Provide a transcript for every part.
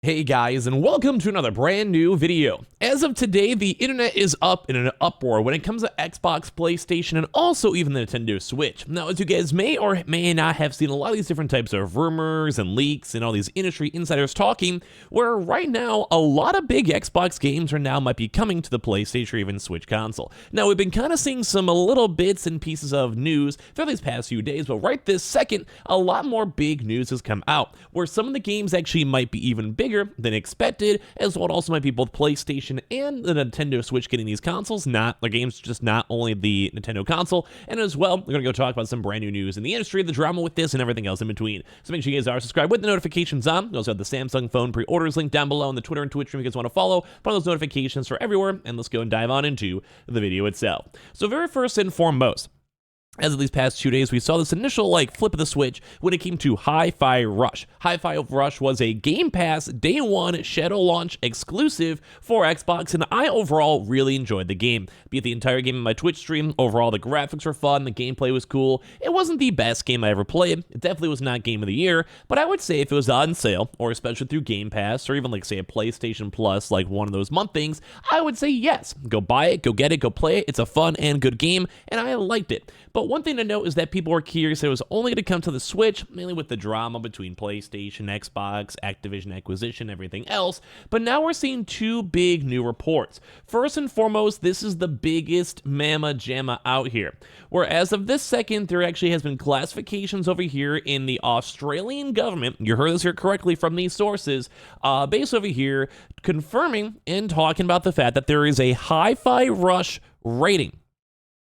Hey guys, and welcome to another brand new video. As of today, the internet is up in an uproar when it comes to Xbox, PlayStation, and also even the Nintendo Switch. Now, as you guys may or may not have seen a lot of these different types of rumors and leaks and all these industry insiders talking, where right now, a lot of big Xbox games are now might be coming to the PlayStation or even Switch console. Now, we've been kind of seeing some little bits and pieces of news throughout these past few days, but right this second, a lot more big news has come out, where some of the games actually might be even bigger than expected, as well it also might be both PlayStation and the Nintendo Switch getting these consoles, not the games, just not only the Nintendo console. And as well, we're going to go talk about some brand new news in the industry, the drama with this, and everything else in between. So make sure you guys are subscribed with the notifications on. We also have the Samsung phone pre-orders link down below, and the Twitter and Twitch if you guys want to follow. Put those notifications for everywhere, and let's go and dive on into the video itself. So very first and foremost, as of these past 2 days, we saw this initial flip of the switch when it came to HiFi Rush. HiFi Rush was a Game Pass Day 1 Shadow Launch exclusive for Xbox, and I overall really enjoyed the game. Be it the entire game in my Twitch stream, overall the graphics were fun, the gameplay was cool. It wasn't the best game I ever played. It definitely was not Game of the Year, but I would say if it was on sale, or especially through Game Pass, or even say a PlayStation Plus, one of those month things, I would say yes. Go buy it, go get it, go play it. It's a fun and good game, and I liked it. But one thing to note is that people were curious it was only going to come to the Switch, mainly with the drama between PlayStation, Xbox, Activision acquisition, everything else. But now we're seeing two big new reports. First and foremost, this is the biggest mamma jamma out here, where as of this second, there actually has been classifications over here in the Australian government. You heard this here correctly from these sources, based over here, confirming and talking about the fact that there is a HiFi Rush rating.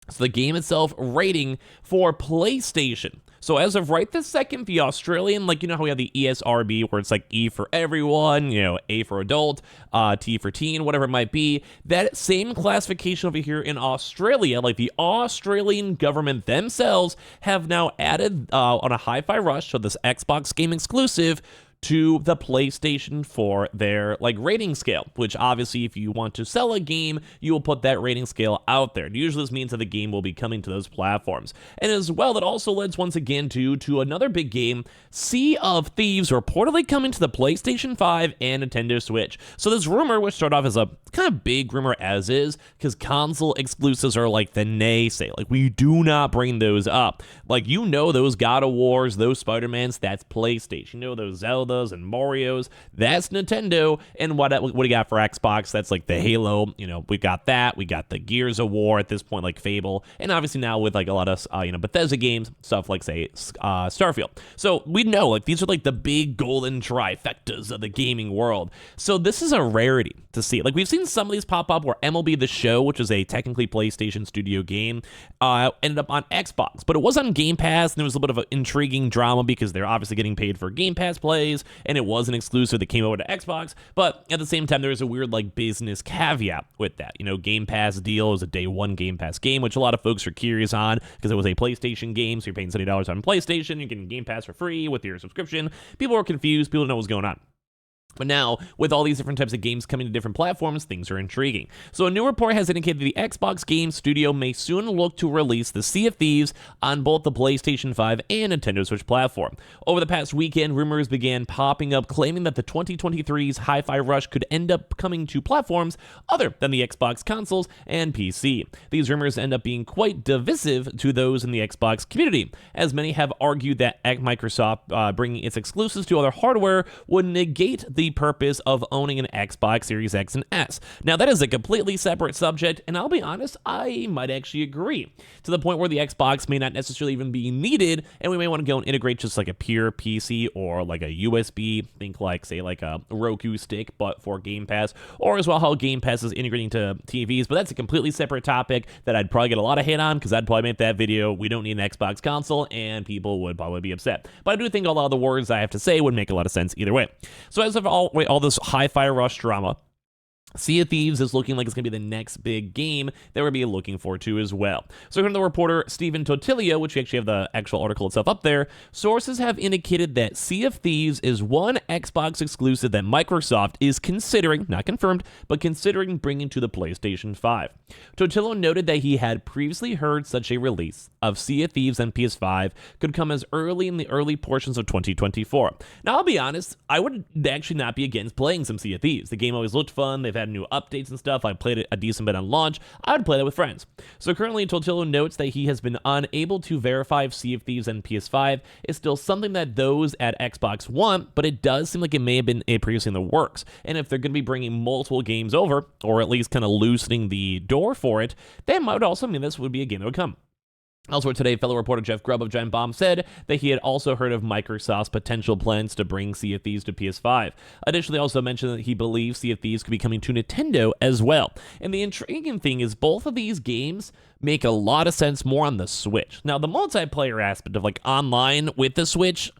So the game itself rating for PlayStation. So as of right this second, the Australian, you know how we have the ESRB, where it's E for everyone, A for adult, T for teen, whatever it might be. That same classification over here in Australia, the Australian government themselves have now added on a HiFi Rush, so this Xbox game exclusive, to the PlayStation for their rating scale, which obviously if you want to sell a game, you will put that rating scale out there. Usually this means that the game will be coming to those platforms. And as well, that also leads once again to another big game, Sea of Thieves, reportedly coming to the PlayStation 5 and Nintendo Switch. So this rumor, which started off as a kind of big rumor as is, because console exclusives are the naysay. We do not bring those up. Those God of Wars, those Spider-Mans, that's PlayStation. Those Zelda and Mario's, that's Nintendo. And what do you got for Xbox? That's the Halo, we got that, we got the Gears of War at this point, Fable, and obviously now with a lot of Bethesda games, stuff say Starfield. So we know these are the big golden trifectas of the gaming world. So this is a rarity to see. We've seen some of these pop up where MLB The Show, which is a technically PlayStation studio game, ended up on Xbox, but it was on Game Pass, and there was a bit of an intriguing drama because they're obviously getting paid for Game Pass plays, and it was an exclusive that came over to Xbox, but at the same time, there was a weird business caveat with that. Game Pass deal is a day one Game Pass game, which a lot of folks are curious on because it was a PlayStation game, so you're paying $70 on PlayStation, you're getting Game Pass for free with your subscription. People were confused, people don't know what's going on. But now, with all these different types of games coming to different platforms, things are intriguing. So a new report has indicated the Xbox Game Studio may soon look to release the Sea of Thieves on both the PlayStation 5 and Nintendo Switch platform. Over the past weekend, rumors began popping up claiming that the 2023's HiFi Rush could end up coming to platforms other than the Xbox consoles and PC. These rumors end up being quite divisive to those in the Xbox community, as many have argued that Microsoft bringing its exclusives to other hardware would negate the purpose of owning an Xbox Series X and S. Now, that is a completely separate subject, and I'll be honest, I might actually agree, to the point where the Xbox may not necessarily even be needed, and we may want to go and integrate just a pure PC or a USB, think say a Roku stick, but for Game Pass, or as well how Game Pass is integrating to TVs, but that's a completely separate topic that I'd probably get a lot of hate on, because I'd probably make that video, we don't need an Xbox console, and people would probably be upset. But I do think a lot of the words I have to say would make a lot of sense either way. So as of all this HiFi Rush drama, Sea of Thieves is looking like it's going to be the next big game that we're going to be looking forward to as well. So according to the reporter Stephen Totilio, which we actually have the actual article itself up there, sources have indicated that Sea of Thieves is one Xbox exclusive that Microsoft is considering, not confirmed, but considering bringing to the PlayStation 5. Totilio noted that he had previously heard such a release of Sea of Thieves on PS5 could come as early in the early portions of 2024. Now, I'll be honest, I would actually not be against playing some Sea of Thieves. The game always looked fun. They've had new updates and stuff. I played it a decent bit on launch. I would play that with friends. So currently, Totillo notes that he has been unable to verify if Sea of Thieves and PS5 is still something that those at Xbox want, but it does seem like it may have been previously in the works. And if they're going to be bringing multiple games over, or at least kind of loosening the door for it, that might also mean this would be a game that would come. Elsewhere today, fellow reporter Jeff Grubb of Giant Bomb said that he had also heard of Microsoft's potential plans to bring Sea of Thieves to PS5. Additionally, also mentioned that he believes Sea of Thieves could be coming to Nintendo as well. And the intriguing thing is both of these games make a lot of sense more on the Switch. Now, the multiplayer aspect of like online with the Switch,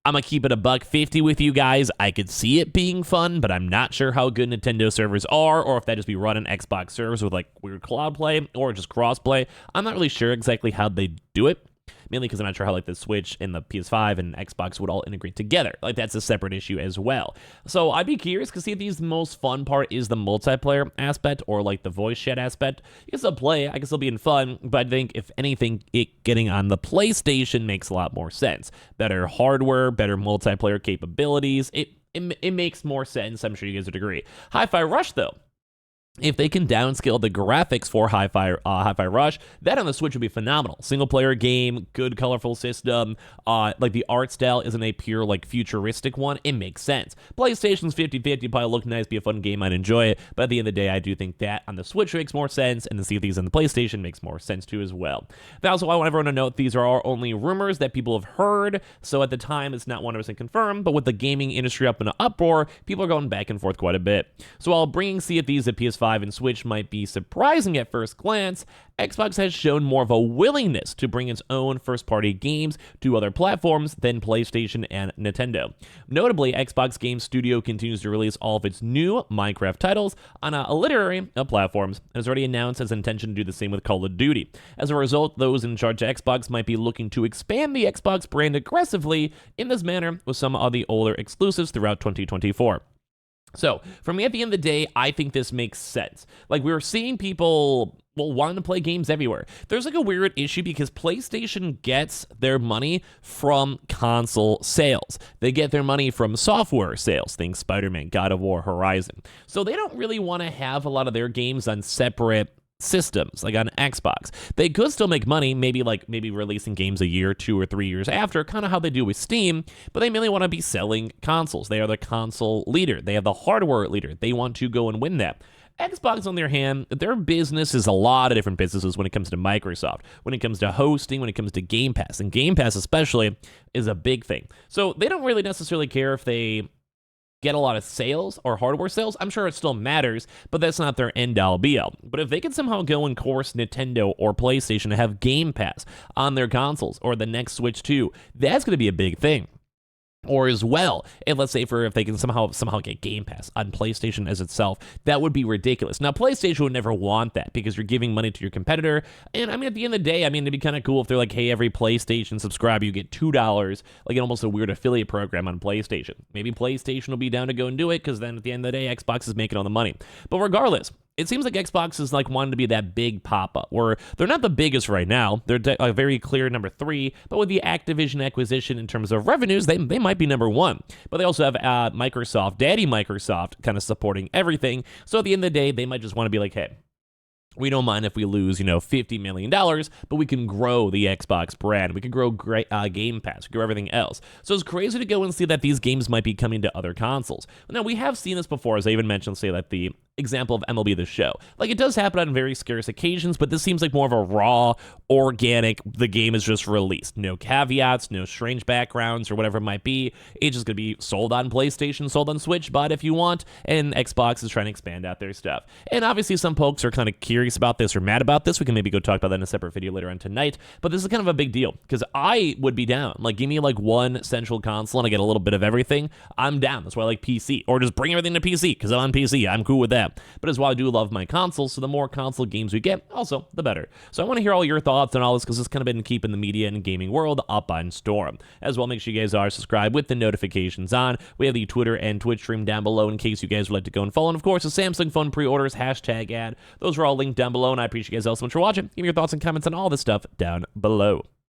I'm going to keep it $150 with you guys. I could see it being fun, but I'm not sure how good Nintendo servers are, or if that just be running Xbox servers with like weird cloud play or just crossplay. I'm not really sure exactly how they do it. Mainly because I'm not sure how like the Switch and the PS5 and Xbox would all integrate together. Like that's a separate issue as well. So I'd be curious because see if the most fun part is the multiplayer aspect or like the voice chat aspect. You can still play, I can still be in fun, but I think if anything, it getting on the PlayStation makes a lot more sense. Better hardware, better multiplayer capabilities. It makes more sense. I'm sure you guys would agree. HiFi Rush though. If they can downscale the graphics for HiFi Rush, that on the Switch would be phenomenal. Single-player game, good, colorful system. Like the art style isn't a pure, like, futuristic one. It makes sense. PlayStation's 50-50, probably look nice, be a fun game, I'd enjoy it. But at the end of the day, I do think that on the Switch makes more sense, and to see these on the PlayStation makes more sense too as well. That's also why I want everyone to note these are only rumors that people have heard, so at the time, it's not 100% confirmed, but with the gaming industry up in an uproar, people are going back and forth quite a bit. So while bringing Sea of Thieves to PS5 and Switch might be surprising at first glance, Xbox has shown more of a willingness to bring its own first-party games to other platforms than PlayStation and Nintendo. Notably, Xbox Game Studio continues to release all of its new Minecraft titles on a literary of platforms and has already announced its intention to do the same with Call of Duty. As a result, those in charge of Xbox might be looking to expand the Xbox brand aggressively in this manner with some of the older exclusives throughout 2024. So, for me, at the end of the day, I think this makes sense. Like, we were seeing people, wanting to play games everywhere. There's, like, a weird issue because PlayStation gets their money from console sales. They get their money from software sales, things Spider-Man, God of War, Horizon. So, they don't really want to have a lot of their games on separate systems, like on Xbox. They could still make money, maybe releasing games a year, 2 or 3 years after, kind of how they do with Steam, but they mainly want to be selling consoles. They are the console leader. They have the hardware leader. They want to go and win that. Xbox, on the other hand, their business is a lot of different businesses when it comes to Microsoft, when it comes to hosting, when it comes to Game Pass, and Game Pass especially is a big thing. So they don't really necessarily care if they get a lot of sales or hardware sales. I'm sure it still matters, but that's not their end-all be-all. But if they can somehow go and course Nintendo or PlayStation to have Game Pass on their consoles or the next Switch 2, that's going to be a big thing. Or as well, and let's say if they can somehow get Game Pass on PlayStation as itself, that would be ridiculous. Now, PlayStation would never want that because you're giving money to your competitor. And I mean, at the end of the day, I mean, it'd be kind of cool if they're like, hey, every PlayStation subscriber, you get $2, like almost a weird affiliate program on PlayStation. Maybe PlayStation will be down to go and do it because then at the end of the day, Xbox is making all the money. But regardless, it seems like Xbox is like wanting to be that big pop-up, where they're not the biggest right now. They're a very clear number 3, but with the Activision acquisition in terms of revenues, they might be number 1. But they also have Microsoft, Daddy Microsoft, kind of supporting everything. So at the end of the day, they might just want to be like, hey, we don't mind if we lose, $50 million, but we can grow the Xbox brand. We can grow Game Pass, grow everything else. So it's crazy to go and see that these games might be coming to other consoles. Now, we have seen this before, as I even mentioned, say that the example of MLB The Show. Like, it does happen on very scarce occasions, but this seems like more of a raw, organic, the game is just released. No caveats, no strange backgrounds or whatever it might be. It's just going to be sold on PlayStation, sold on Switch, but if you want, and Xbox is trying to expand out their stuff. And obviously some folks are kind of curious about this or mad about this. We can maybe go talk about that in a separate video later on tonight, but this is kind of a big deal because I would be down. Like, give me like one central console and I get a little bit of everything. I'm down. That's why I like PC, or just bring everything to PC because I'm on PC. I'm cool with that. But as well, I do love my consoles, so the more console games we get, also the better. So I want to hear all your thoughts on all this because it's kind of been keeping the media and gaming world up on storm. As well, make sure you guys are subscribed with the notifications on. We have the Twitter and Twitch stream down below in case you guys would like to go and follow. And of course, the Samsung phone pre-orders, hashtag ad. Those are all linked down below, and I appreciate you guys all so much for watching. Give me your thoughts and comments on all this stuff down below.